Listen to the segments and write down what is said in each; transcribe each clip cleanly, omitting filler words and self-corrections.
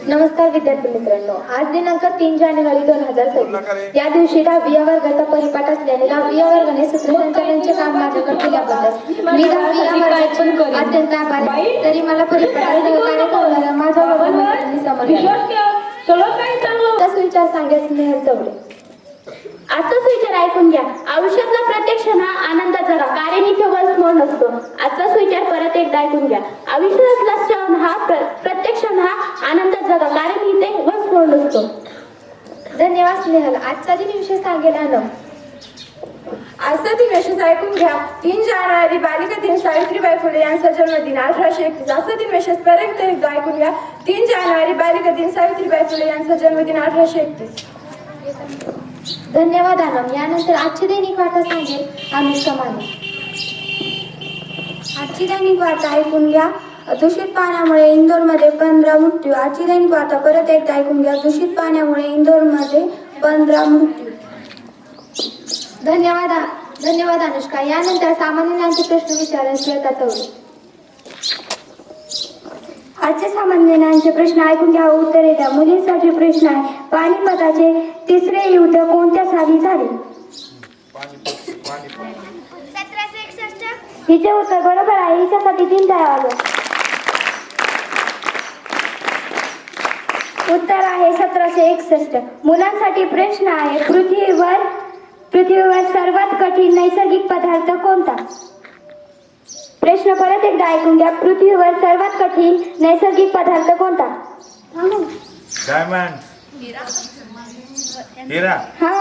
नमस्कार विद्यार्थी मित्रांनो, आज दिनांक 3 जानेवारी 2026 या दिवशी 10वी वर्गाचा परिपाठ असल्याने 10वी वर्गाने सूत्रसंचालनाचे काम माझ्याकडे दिल्याबद्दल मी 10वी वर्गाची अत्यंत आभारी. तरी मला परिपाठात सहकार्य करणाऱ्या माझ्या वर्गमित्रांनी विचार सांगेल स्नेहल चौडे. आजचाच विचार ऐकून घ्या. आयुष्यातला प्रत्येक क्षण हा आनंदाचा कारण इथे वसमोड नसतो. आजचाच विचार परत एकदा ऐकून घ्या. आयुष्यातला क्षण हा प्रत्येक क्षण हा आनंदाचा कारण इथे वसमोड नसतो. धन्यवाद स्नेहल. आजचा दिन विशेष सांगेल अनम. आजचा दिन विशेष ऐकून घ्या. 3 जानेवारी बालिका दिन सावित्रीबाई फुले यांचा जन्मदिन 1831. आजचा दिन विशेष परत एकदा ऐकून घ्या. 3 जानेवारी बालिका दिन सावित्रीबाई फुले यांचा जन्मदिन 1831. धन्यवाद अनम. यानंतर आजची दैनिक वार्ता सांगेल अनुष्का माने. आजची दैनिक वार्ता ऐकून घ्या. दूषित पाण्यामुळे इंदोरमध्ये 15 मृत्यू. आजची दैनिक वार्ता परत एकदा ऐकून घ्या. दूषित पाण्यामुळे इंदोरमध्ये 15 मृत्यू. धन्यवाद अनुष्का. यानंतर सामान्य ज्ञानचे प्रश्न विचारेल श्वेता चौरे. आजचे सामान्य ज्ञानचे प्रश्न ऐकून घ्या, उत्तरे द्या. मुलींसाठी प्रश्न आहे. पानिपताचे तिसरे युद्ध कोणत्या साली झाले? 1761. हिचे उत्तर बरोबर आहे. हिच्यासाठी 3 टाळ्या वाजवा. उत्तर आहे 1761. मुलांसाठी प्रश्न आहे. पृथ्वीवर सर्वात कठीण नैसर्गिक पदार्थ कोणता? प्रश्न परत एकदा ऐकून घ्या. पृथ्वीवर सर्वात कठीण नैसर्गिक पदार्थ कोणता? डायमंड. हिरा. हा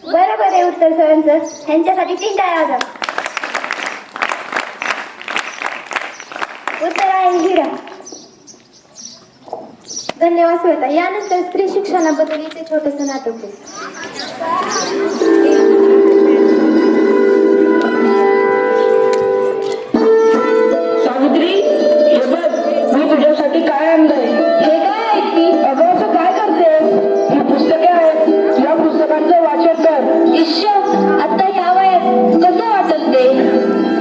बरोबर आहे उत्तर सरांचं. ह्यांच्यासाठी 3 टाळ्या वाजवा. उत्तर आहे हिरा. धन्यवाद श्वेता. यानंतर स्त्री शिक्षणाबद्दल इथे छोटंसं नाटक आहे. सावित्री, हे बघ, मी तुझ्यासाठी काय आणलंय. हे काय आहे की? अगं, असं काय करतेस? ही पुस्तके आहेत. या पुस्तकांचं वाचन कर. इश्श, आता ह्या वयात कसं वाटत ते?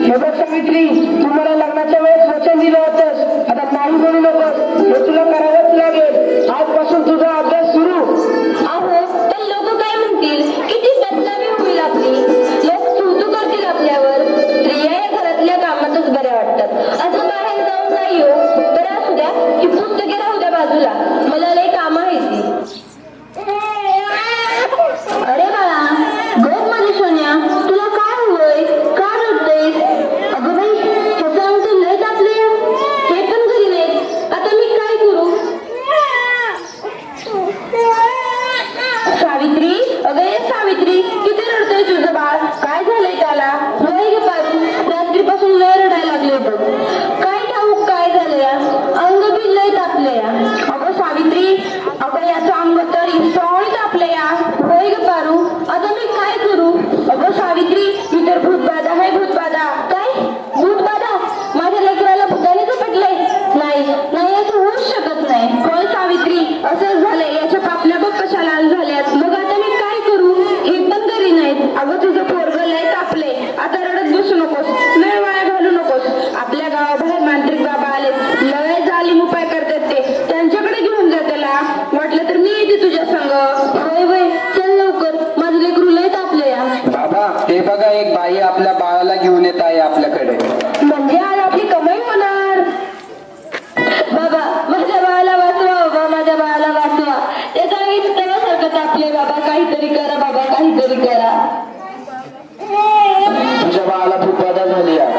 हे बघ सावित्री, तू मला लग्नाच्या वेळेस वचन दिलं होतंस. आता नाही म्हणू नकोस. हे तुला करावंच लागेल. आजपासून तुझा अभ्यास सुरू. अहो, पण लोक काय म्हणतील? किती बदनामी होईल आपली. लोक तू करतील आपल्यावर. स्त्रिया या घरातल्या कामातच बऱ्या वाटतात. असं बाहेर जाऊन नाही हो. बरं असू द्या, ही पुस्तके राहू द्या बाजूला. मला लय काम आहे ती. अरे बाळा, गप माझी सोन्या, तुला काय होय? का रडतेस? अगं बाई, ह्याचं अंग तर लय तापले. हे पण घरी नाहीत. आता मी काय करू? सावित्री, अगं ये सावित्री, किती रडतोय तुझं बाळ? काय झालंय त्याला? होय ग पारू, रात्रीपासून लय रडायला लागले बघ. काय ठाऊक काय झालंय? अंग बी लय तापलंय. अगं सावित्री, अगं याचं अंग तर इसवणी तापलंय. होय ग पारू, आता मी काय करू? अगं सावित्री, मी तर भूतबाधा आहे. भूतबाधा. काय भूतबाधा? माझ्या लेकराला भूताने झपटलंय? नाही, असं होऊच शकत नाही. होय सावित्री, असंच झालंय. याच्या पापल्या बघ कशा लाल झाल्यात. मग आता मी काय करू? हे पण घरी नाहीत. अगं तुझं पोरगं लय तापले. आता रडत बसू नकोस. लय वाया घालू नकोस. आपल्या गावाबाहेर मांत्रिक बाबा आले. लय जालीम उपाय करतात ते. त्यांच्याकडे घेऊन जा त्याला. वाटलं तर मी येते तुझ्या संग. होय, चल लवकर. माझं लेकरू लय तापले. बाबा, ते बघा, एक बाई आपल्या बाळाला घेऊन येत आहे आपल्याकडे. म्हणजे आज आपली कमाई होणार. बाबा, माझ्या बाळाला वाचवा. बाबा, माझ्या बाळाला वाचवा. त्याचा वीज तेव्हासारखं तापले. बाबा, काहीतरी करा. बाबा, काहीतरी करा. तुझ्या बाळाला भूतबाधा झाली आहे.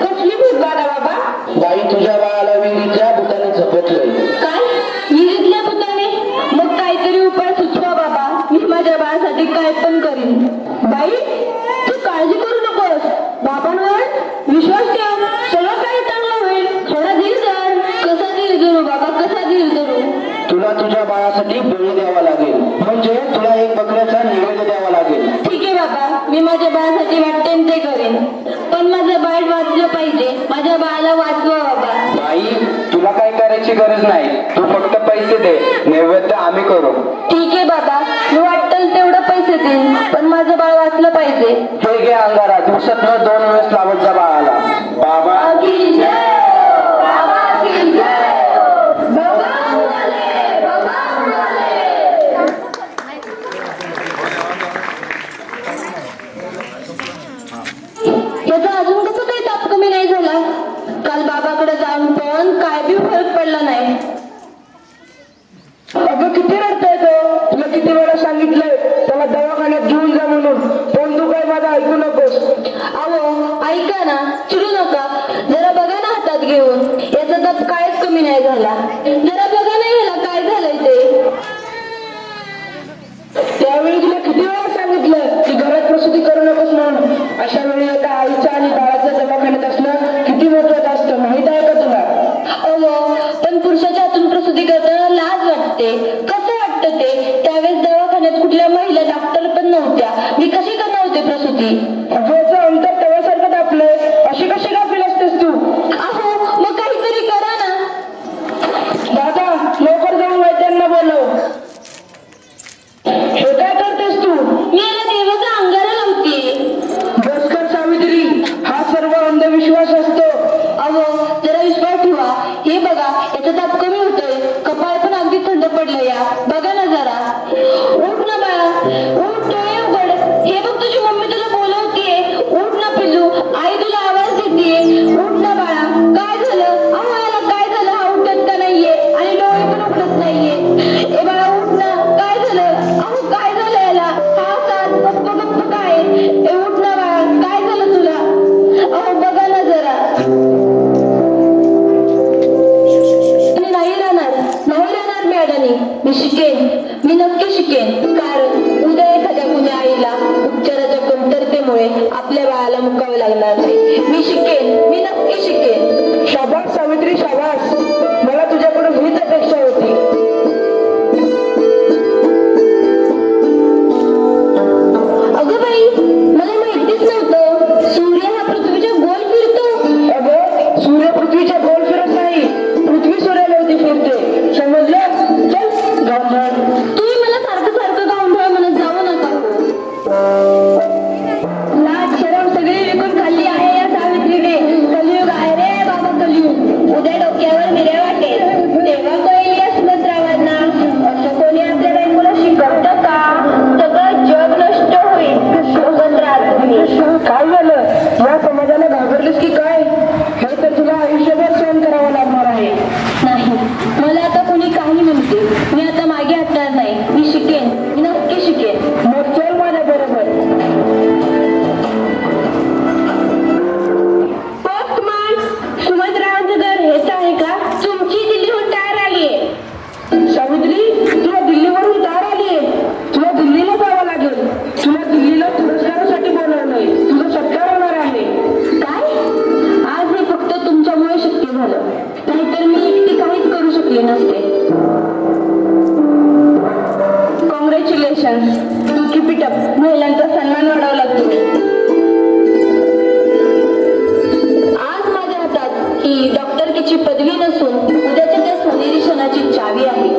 कसली भूतबाधा बाबा? बाई, तुझ्या बाळाला विहिरीच्या भूताने झपटलंय. काय? विहिरीतल्या भूताने? मग काहीतरी उपाय सुचवा बाबा. मी माझ्या बाळासाठी काय पण करीन. बाई, तू काळजी करू नकोस. बाबांवर विश्वास ठेव. सगळं काही चांगलं होईल. थोडा धीर धर. कसा धीर धरू बाबा, कसा धीर धरू? तुला तुझ्या बाळासाठी बळी द्यावा लागेल. म्हणजे तुला एक बकऱ्याचा नैवेद्य द्यावा लागेल. ठीक आहे बाबा, मी माझ्या बाळासाठी वाटतेन ते करेन. पण माझं बाळ वाचलं पाहिजे. माझ्या बाळाला वाचवा बाबा. बाई, तुला काय करायची गरज नाही. तू फक्त पैसे दे. नैवेद्य आम्ही करू. ठीक आहे बाबा, मी वाटेल तेवढं पैसे देईन. पण माझं बाळ वाचलं पाहिजे. हे घे अंगारा. दिवसातनं 2 वेळेस लावत जा बाळाला. बाबा की जय. बाबा की जय. बाबा ऐकू नकोस. अहो ऐका ना, चिडू नका. जरा बघा ना हातात घेऊन, याचा ताप काहीच कमी नाही झाला. जरा बघा ना याला काय झालंय ते. त्यावेळी तुला किती वेळा सांगितलं की घरात प्रसूती करू नकोस म्हणून. अशा वेळी एका आईचं आणि बाळाचं दवाखान्यात असणं किती महत्वाचं असतं माहित आहे का तुला? अहो पण पुरुषाच्या हातून प्रसूती करताना लाज वाटते. कसं वाटतं ते? त्यावेळेस दवाखान्यात कुठल्या महिला डॉक्टर पण नव्हत्या. मी कशी करणार होते प्रसूती? अगोचं अंतर तव्यासारखं तापलंय, अशी कशी गाफील असतेस तू? अहो मग काहीतरी करा ना. दादा लवकर जाऊन वैद्यांना बोलव. हे काय करतेस तू? मी याला देवाचा अंगारा लावते. बसकर सावित्री, हा सर्व अंधविश्वास असतो. अहो जरा विश्वास ठेवा. हे बघा याचा ताप कमी होतोय, कपाळ पण अगदी थंड पडलं या. बघा ना जरा. उठ ना बाळा, उठ, डोळे उघड. हे बघ तुझी मम्मी तुला बोलवतीये. उठ ना पिल्लू, आई तुला आवाज देतीये. उठ ना बाळा. काय झालं? अहो याला काय झालं? हा उठत का नाहीये आणि डोळे पण उघडत नाहीये. ए बाळा उठ ना. काय झालं? अहो काय झालं याला? हा सात गप्प गप्प काय? ए उठ ना बाळा. काय झालं तुला? अहो बघा ना जरा. नाही राहणार मी अडाणी. मी शिकेन, मी नक्की शिकेन. कारण उद्या एखाद्या कुण्या आईला उपचाराच्या कमतरतेमुळे आपल्या बाळाला मुकावे लागणार नाही. मी शिकेन, मी नक्की शिकेन. शाबास सावित्री, शाबास. मला तुझ्याकडून हीच अपेक्षा होती. अगं बाई, मला माहितीच नव्हतं सूर्य हा पृथ्वीच्या गोल फिरतो. अगं सूर्य पृथ्वीच्या गोल फिरत नाही, पृथ्वी सूर्याभोवती फिरते. समजलं? चल गावभर. तुम्ही मला सारखं सारखं गावंढळ म्हणत जाऊ नका हो. लाज शरम सगळी विकून खाल्ली आहे या सावित्रीने. कलियुग आहे रे बाबा, कलियुग. उद्या डोक्यावर मिऱ्या वाटेल तेव्हा कळेल या सुभद्रावांना. असं कोणी आपल्या बायकोला शिकवतं का? सगळं जग नष्ट होईल. सुभद्रा तुम्ही. काय झालं? या समाजाला घाबरलीस की काय? हे तर तुला आयुष्यभर सहन करावं लागणार आहे. नाही, मला आता कोणी काही म्हणते, मी आता मागे हटणार नाही. मी शिकेन, मी नक्की शिकेन. मग चल माझ्या बरोबर. पोस्टमन, सुभद्रावांचं घर हेच आहे का? तुमची दिल्लीहून टायर आलीये. सावित्री, तुला दिल्लीवरून तार आलीये. तुला दिल्लीला जावं लागेल. तुला दिल्लीला पुरस्कारासाठी बोलवलंय. तुझा सत्कार होणार आहे. काय? आज हे फक्त तुमच्यामुळे शक्य झालं, नाहीतर मी एकटी काहीच करू शकले नसते. Congratulation, to keep it up. महिलांचा सन्मान वाढवला तुम्ही. आज माझ्या हातात ही डॉक्टरकीची पदवी नसून उद्याच्या त्या सोनेरी क्षणाची चावी आहे.